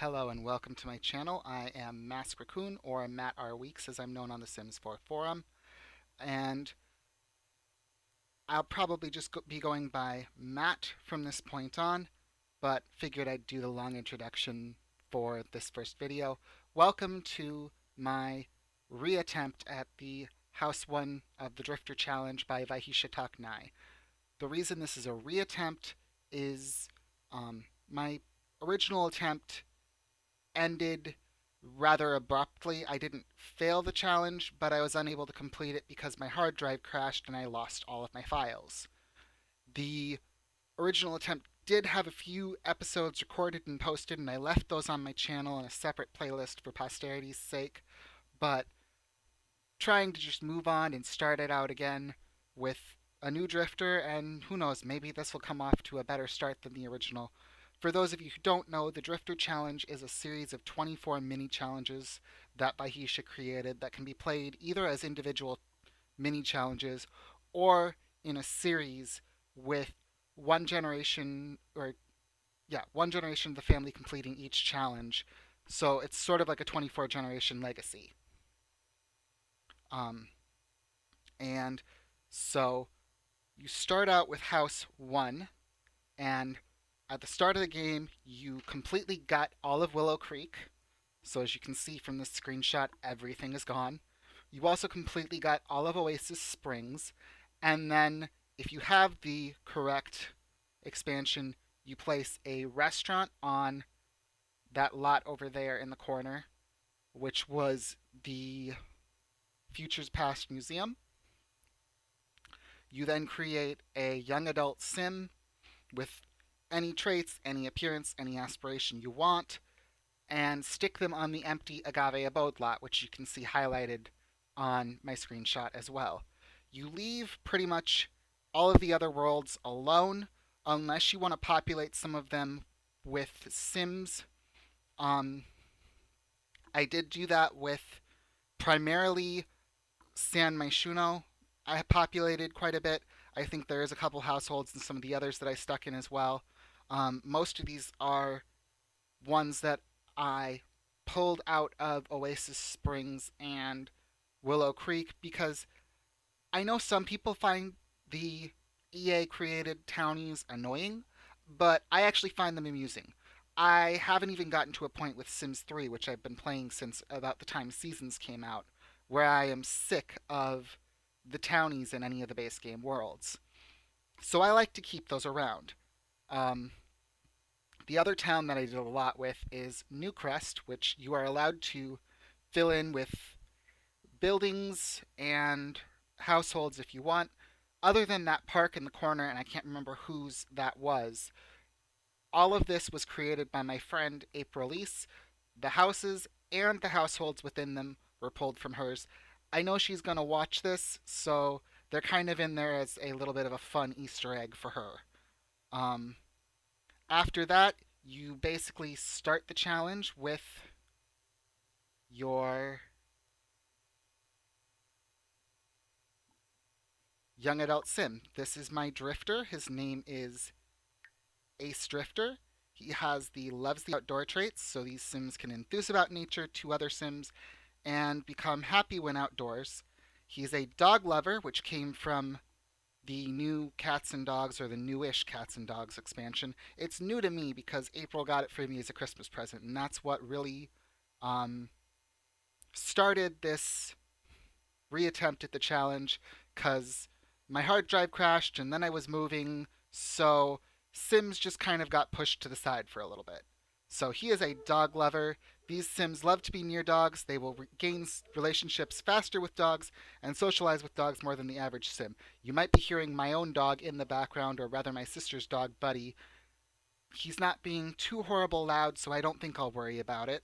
Hello and welcome to my channel. I am Mask Raccoon, or Matt R. Weeks as I'm known on the Sims 4 forum, and I'll probably just be going by Matt from this point on, but figured I'd do the long introduction for this first video. Welcome to my reattempt at the House 1 of the Drifter Challenge by Vahisha Taknai. The reason this is a reattempt is my original attempt ended rather abruptly. I didn't fail the challenge, but I was unable to complete it because my hard drive crashed and I lost all of my files. The original attempt did have a few episodes recorded and posted, and I left those on my channel in a separate playlist for posterity's sake, but trying to just move on and start it out again with a new drifter, and who knows, maybe this will come off to a better start than the original. For those of you who don't know, the Drifter Challenge is a series of 24 mini challenges that Vahisha created that can be played either as individual mini challenges or in a series with one generation one generation of the family completing each challenge. So it's sort of like a 24 generation legacy. Um, and so you start out with House 1, and at the start of the game, you completely gut all of Willow Creek. So as you can see from this screenshot, everything is gone. You also completely got all of Oasis Springs. And then if you have the correct expansion, you place a restaurant on that lot over there in the corner, which was the Futures Past Museum. You then create a young adult sim with any traits, any appearance, any aspiration you want, and stick them on the empty Agave Abode lot, which you can see highlighted on my screenshot as well. You leave pretty much all of the other worlds alone, unless you want to populate some of them with Sims. I did do that with primarily San Myshuno. I populated quite a bit. I think there is a couple households and some of the others that I stuck in as well. Most of these are ones that I pulled out of Oasis Springs and Willow Creek because I know some people find the EA created townies annoying, but I actually find them amusing. I haven't even gotten to a point with Sims 3, which I've been playing since about the time Seasons came out, where I am sick of the townies in any of the base game worlds. So I like to keep those around. Um, the other town that I did a lot with is Newcrest, which you are allowed to fill in with buildings and households if you want. Other than that park in the corner, and I can't remember whose that was, all of this was created by my friend April Elise. The houses and the households within them were pulled from hers. I know she's going to watch this, so they're kind of in there as a little bit of a fun Easter egg for her. Um, After that, you basically start the challenge with your young adult sim. This is my drifter. His name is Ace Drifter. He has the loves the outdoor traits, so these sims can enthuse about nature to other sims and become happy when outdoors. He's a dog lover, which came from the new Cats and Dogs, or the newish Cats and Dogs expansion. It's new to me because April got it for me as a Christmas present, and that's what really started this reattempt at the challenge, because my hard drive crashed and then I was moving, so Sims just kind of got pushed to the side for a little bit. So he is a dog lover. These Sims love to be near dogs. They will gain relationships faster with dogs and socialize with dogs more than the average Sim. You might be hearing my own dog in the background, or rather my sister's dog, Buddy. He's not being too horrible loud, so I don't think I'll worry about it.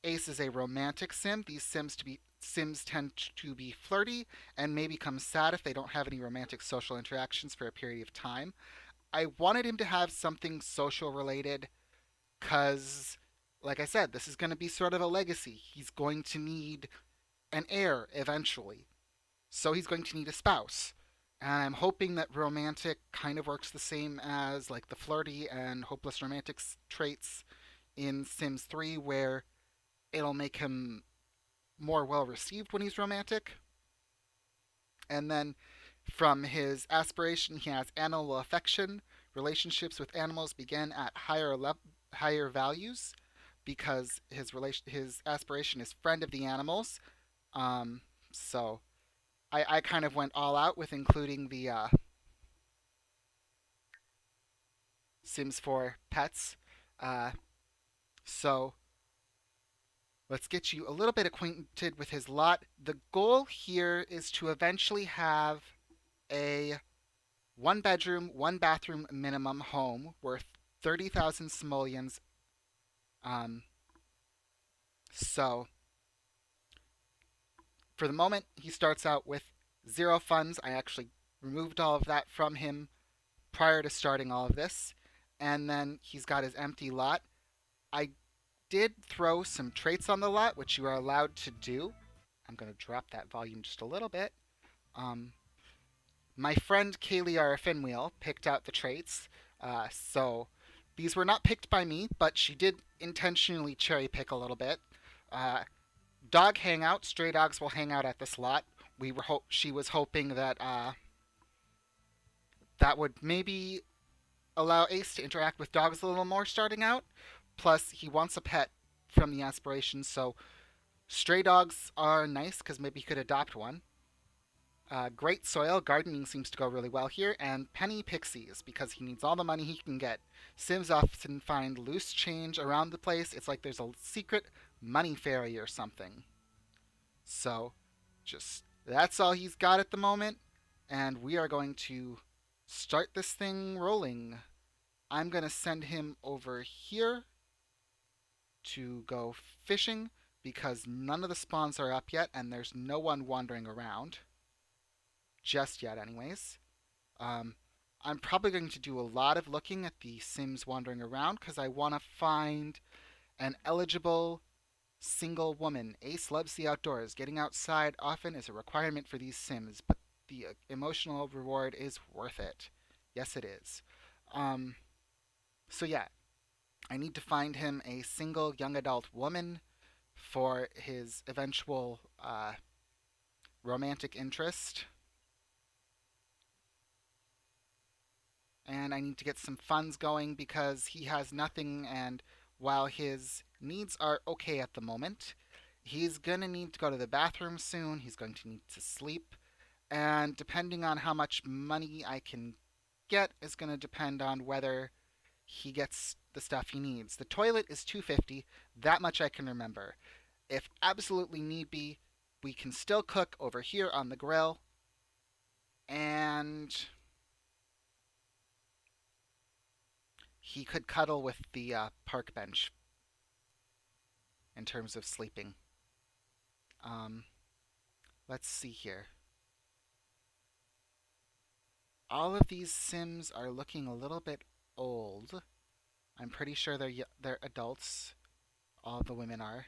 Ace is a romantic Sim. These Sims tend to be flirty and may become sad if they don't have any romantic social interactions for a period of time. I wanted him to have something social related because, like I said, this is going to be sort of a legacy. He's going to need an heir eventually. So he's going to need a spouse. And I'm hoping that romantic kind of works the same as like the flirty and hopeless romantic traits in Sims 3 where it'll make him more well received when he's romantic. And then from his aspiration, he has animal affection. Relationships with animals begin at higher values because his aspiration is friend of the animals. Um, so I kind of went all out with including the Sims 4 pets. Uh, so let's get you a little bit acquainted with his lot. The goal here is to eventually have a one bedroom, one bathroom minimum home worth 30,000 simoleons. Um, so for the moment, he starts out with 0 funds. I actually removed all of that from him prior to starting all of this. And then he's got his empty lot. I did throw some traits on the lot, which you are allowed to do. I'm going to drop that volume just a little bit. Um, my friend Kaylee R. Finwheel picked out the traits, so these were not picked by me, but she did intentionally cherry pick a little bit. Uh, dog hangout, stray dogs will hang out at this lot. She was hoping that that would maybe allow Ace to interact with dogs a little more starting out. Plus, he wants a pet from the aspiration, so stray dogs are nice because maybe he could adopt one. Great soil, gardening seems to go really well here, and penny pixies because he needs all the money he can get. Sims often find loose change around the place. It's like there's a secret money fairy or something. So, just that's all he's got at the moment, and we are going to start this thing rolling. I'm going to send him over here to go fishing because none of the spawns are up yet and there's no one wandering around. Just yet, anyways. Um, I'm probably going to do a lot of looking at the Sims wandering around because I want to find an eligible single woman. Ace loves the outdoors. Getting outside often is a requirement for these Sims, but the emotional reward is worth it. Yes, it is. Um, so yeah, I need to find him a single young adult woman for his eventual romantic interest. And I need to get some funds going because he has nothing, and while his needs are okay at the moment, he's going to need to go to the bathroom soon, he's going to need to sleep, and depending on how much money I can get is going to depend on whether he gets the stuff he needs. The toilet is 250, that much I can remember. If absolutely need be, we can still cook over here on the grill, and he could cuddle with the park bench in terms of sleeping. Um, let's see here. All of these Sims are looking a little bit old. I'm pretty sure they're adults. All the women are.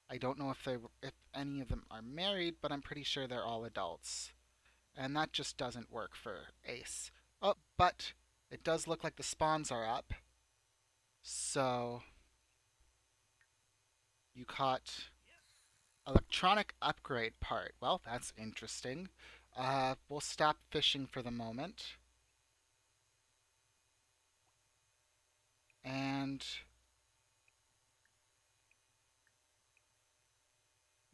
I don't know if any of them are married, but I'm pretty sure they're all adults. And that just doesn't work for Ace. Oh, but it does look like the spawns are up. So you caught electronic upgrade part. Well, that's interesting. We'll stop fishing for the moment. And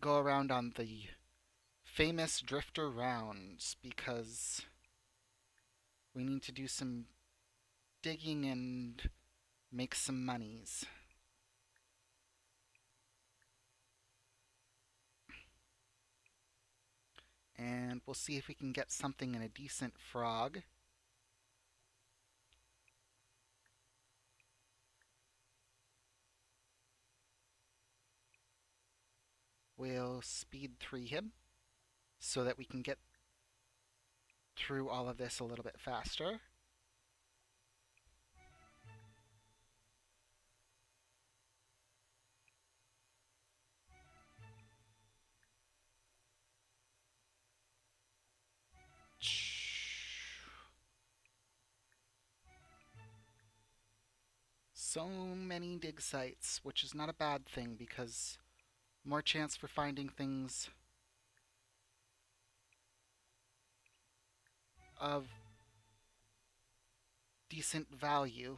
go around on the famous drifter rounds because we need to do some digging and make some monies. And we'll see if we can get something in a decent frog. We'll speed 3 him so that we can get through all of this a little bit faster. so many dig sites, which is not a bad thing because more chance for finding things of decent value.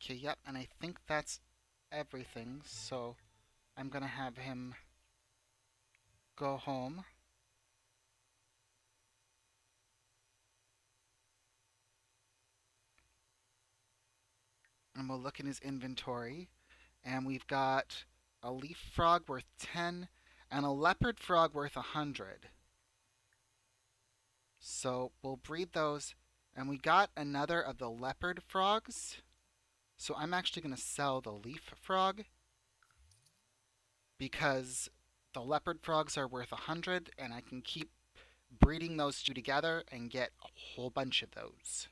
Okay, yep, and I think that's everything, so I'm gonna have him go home. And we'll look in his inventory, and we've got a leaf frog worth 10 and a leopard frog worth 100. So we'll breed those, and we got another of the leopard frogs. So I'm actually going to sell the leaf frog because the leopard frogs are worth 100, and I can keep breeding those two together and get a whole bunch of those.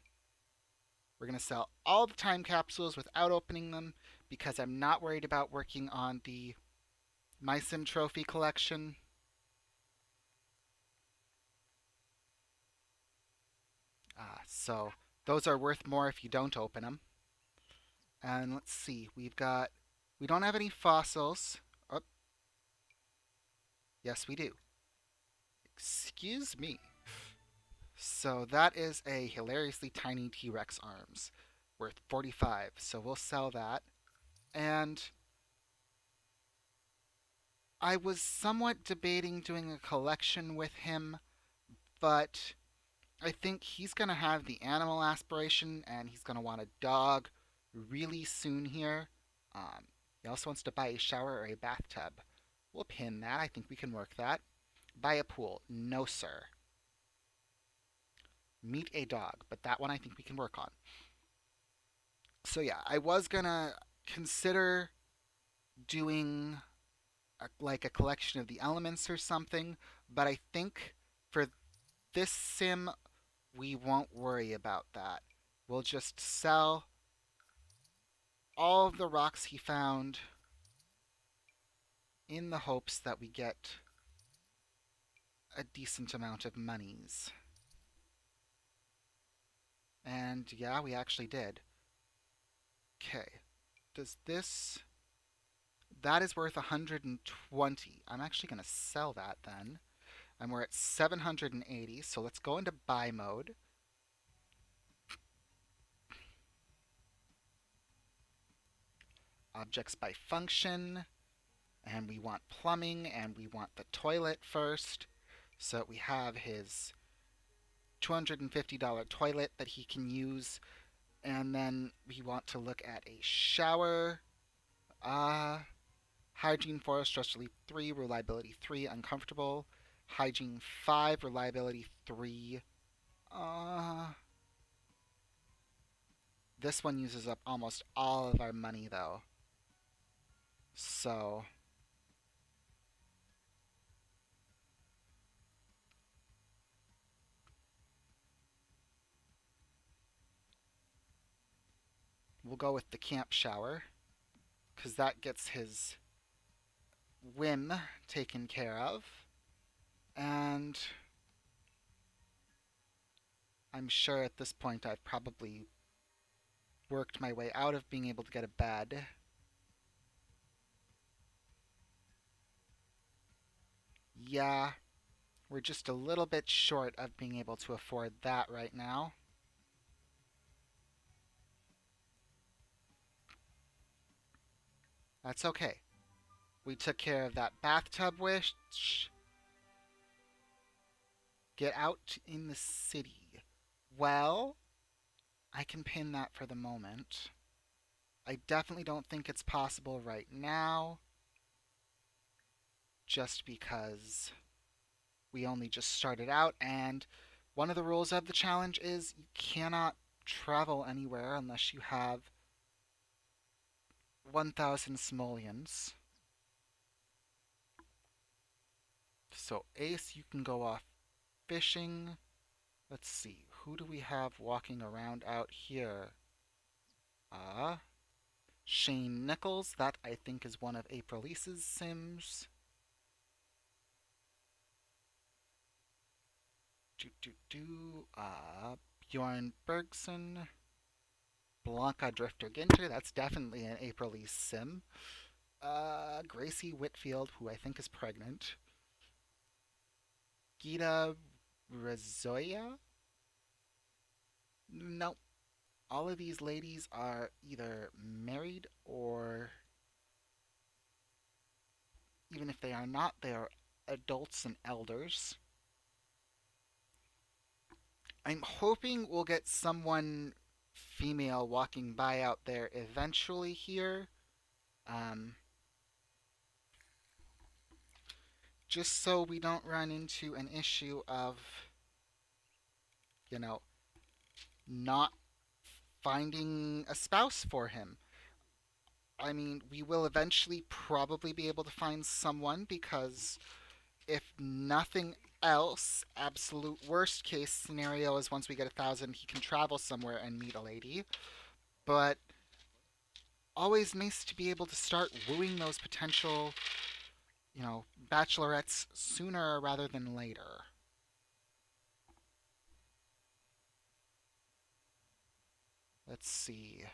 We're going to sell all the time capsules without opening them because I'm not worried about working on the MySim trophy collection. So those are worth more if you don't open them. And let's see, we don't have any fossils. Oh, yes, we do. Excuse me. So that is a hilariously tiny T-Rex arms worth 45. So we'll sell that. And I was somewhat debating doing a collection with him, but I think he's going to have the animal aspiration and he's going to want a dog really soon here. He also wants to buy a shower or a bathtub. We'll pin that. I think we can work that. Buy a pool. No, sir. Meet a dog, but that one I think we can work on. So yeah, I was going to consider doing like a collection of the elements or something, but I think for this sim, we won't worry about that. We'll just sell all of the rocks he found in the hopes that we get a decent amount of monies. And yeah, we actually did. Okay. Does this... That is worth 120. I'm actually going to sell that then. And we're at 780, so let's go into buy mode. Objects by function. And we want plumbing, and we want the toilet first. So we have his $250 toilet that he can use. And then we want to look at a shower. Hygiene 4, stress relief 3, reliability 3, uncomfortable. Hygiene 5, reliability 3. This one uses up almost all of our money though. So we'll go with the camp shower because that gets his whim taken care of. And I'm sure at this point I've probably worked my way out of being able to get a bed. Yeah, we're just a little bit short of being able to afford that right now. That's okay. We took care of that bathtub wish. Get out in the city. Well, I can pin that for the moment. I definitely don't think it's possible right now. Just because we only just started out, and one of the rules of the challenge is you cannot travel anywhere unless you have 1,000 simoleons. So Ace, you can go off fishing. Let's see, who do we have walking around out here? Shane Nichols, that I think is one of April Lisa's Sims. Bjorn Bergson. Blanca Drifter Ginter, that's definitely an April Lise Sim. Gracie Whitfield, who I think is pregnant. Gita Razoya? No. All of these ladies are either married or, even if they are not, they are adults and elders. I'm hoping we'll get someone female walking by out there eventually here. Um, just so we don't run into an issue of, you know, not finding a spouse for him. I mean, we will eventually probably be able to find someone because if nothing else, absolute worst case scenario is once we get 1,000, he can travel somewhere and meet a lady. But always nice to be able to start wooing those potential, bachelorettes sooner rather than later. Let's see.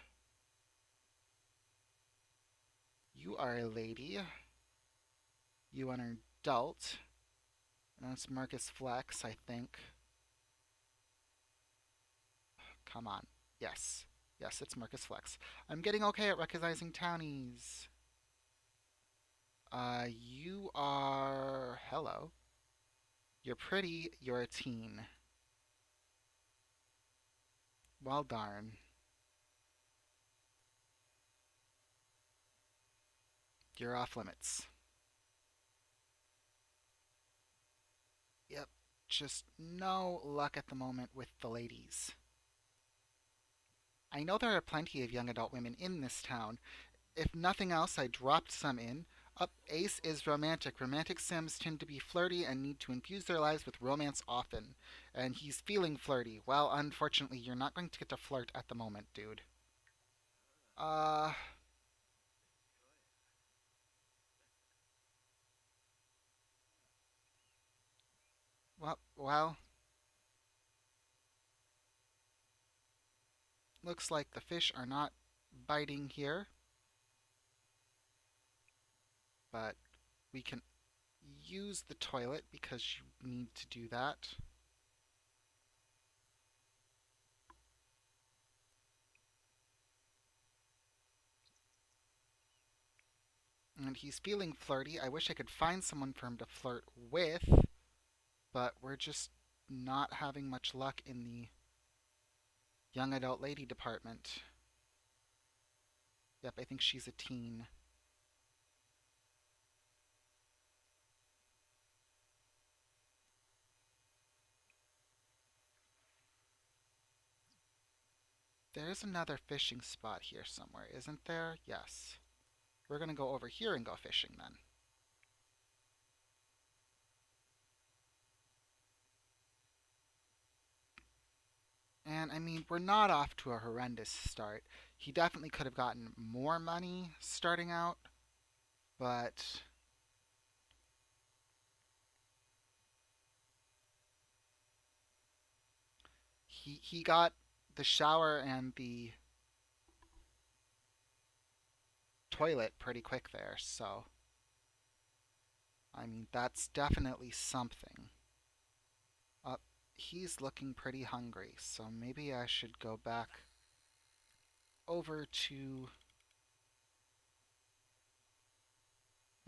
You are a lady. You are an adult. And that's Marcus Flex, I think. Come on. Yes. Yes, it's Marcus Flex. I'm getting okay at recognizing townies. You are. Hello. You're pretty. You're a teen. Well, darn. You're off limits. Yep. Just no luck at the moment with the ladies. I know there are plenty of young adult women in this town. If nothing else, I dropped some in. Up, Ace is romantic. Romantic Sims tend to be flirty and need to infuse their lives with romance often. And he's feeling flirty. Well, unfortunately, you're not going to get to flirt at the moment, dude. Uh, well, looks like the fish are not biting here, but we can use the toilet because you need to do that. And he's feeling flirty. I wish I could find someone for him to flirt with, but we're just not having much luck in the young adult lady department. Yep, I think she's a teen. There's another fishing spot here somewhere, isn't there? Yes. We're gonna go over here and go fishing then. And I mean, we're not off to a horrendous start. He definitely could have gotten more money starting out, but he got the shower and the toilet pretty quick there, so I mean, that's definitely something. He's looking pretty hungry, so maybe I should go back over to.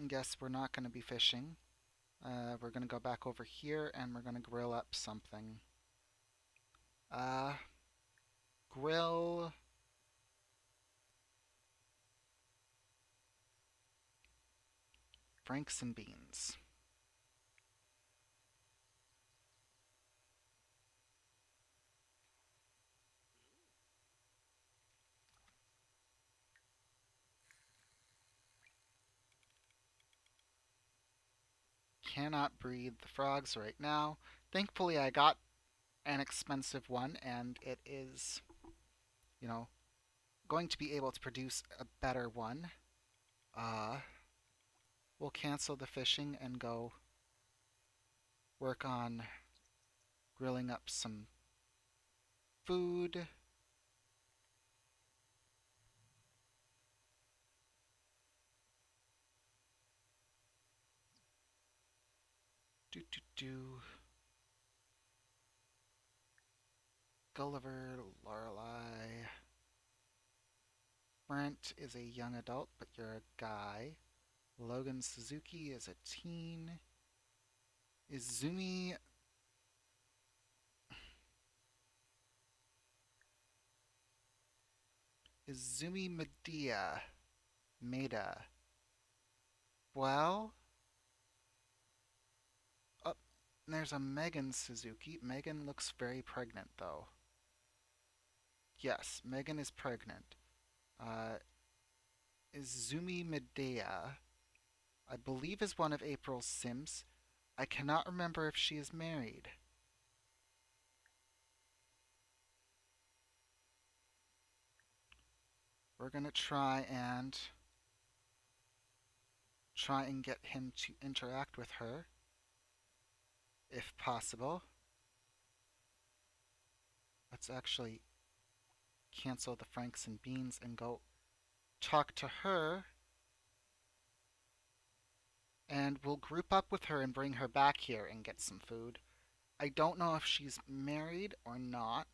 I guess we're not going to be fishing. We're going to go back over here and we're going to grill up something. Uh, grill. Franks and beans. Cannot breed the frogs right now. Thankfully, I got an expensive one, and it is, you know, going to be able to produce a better one. Uh, we'll cancel the fishing and go work on grilling up some food. Do do do. Gulliver, Lorelei. Brent is a young adult, but you're a guy. Logan Suzuki is a teen. Izumi Izumi Medea. Maeda. Well, oh, there's a Megan Suzuki. Megan looks very pregnant, though. Yes, Megan is pregnant. Uh, Izumi Medea, I believe, is one of April's Sims. I cannot remember if she is married. We're gonna try and get him to interact with her, if possible. Let's actually cancel the Franks and Beans and go talk to her. And we'll group up with her and bring her back here and get some food. I don't know if she's married or not.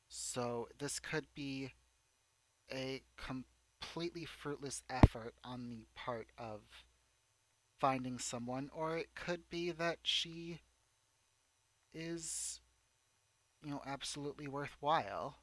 So this could be a completely fruitless effort on the part of finding someone, or it could be that she is, absolutely worthwhile.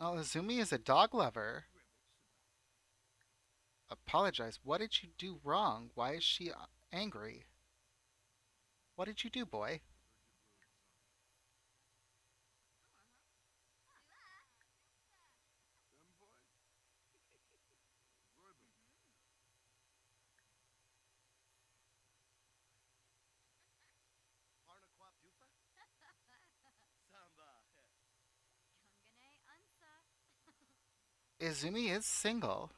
Oh, Azumi is a dog lover. Apologize. What did you do wrong? Why is she angry? What did you do, boy? Izumi is single.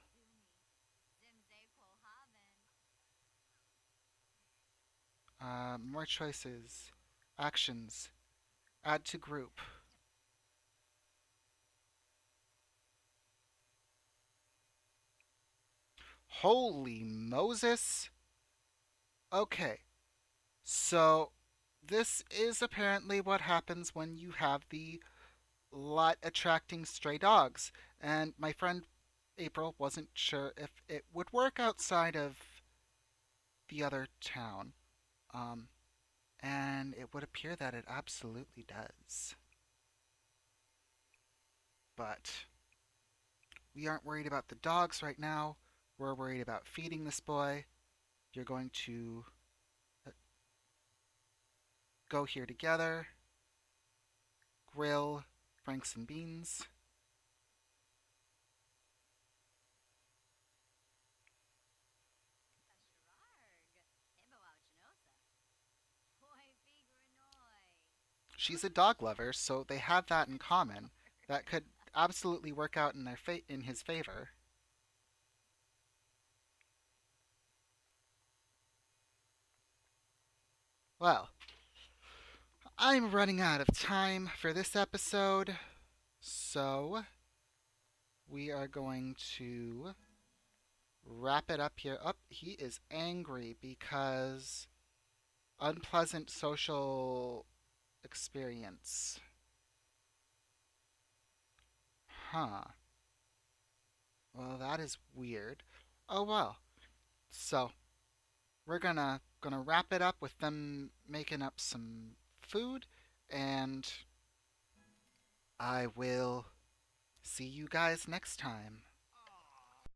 More choices. Actions. Add to group. Holy Moses! Okay, so this is apparently what happens when you have the lot attracting stray dogs. And my friend April wasn't sure if it would work outside of the other town. Um, and it would appear that it absolutely does. But we aren't worried about the dogs right now. We're worried about feeding this boy. You're going to go here together, grill Franks and Beans. She's a dog lover, so they have that in common. That could absolutely work out in in his favor. Well, I'm running out of time for this episode, so we are going to wrap it up here. Up, he is angry because unpleasant social experience. Huh. Well, that is weird. Oh well. So we're gonna wrap it up with them making up some food, and I will see you guys next time.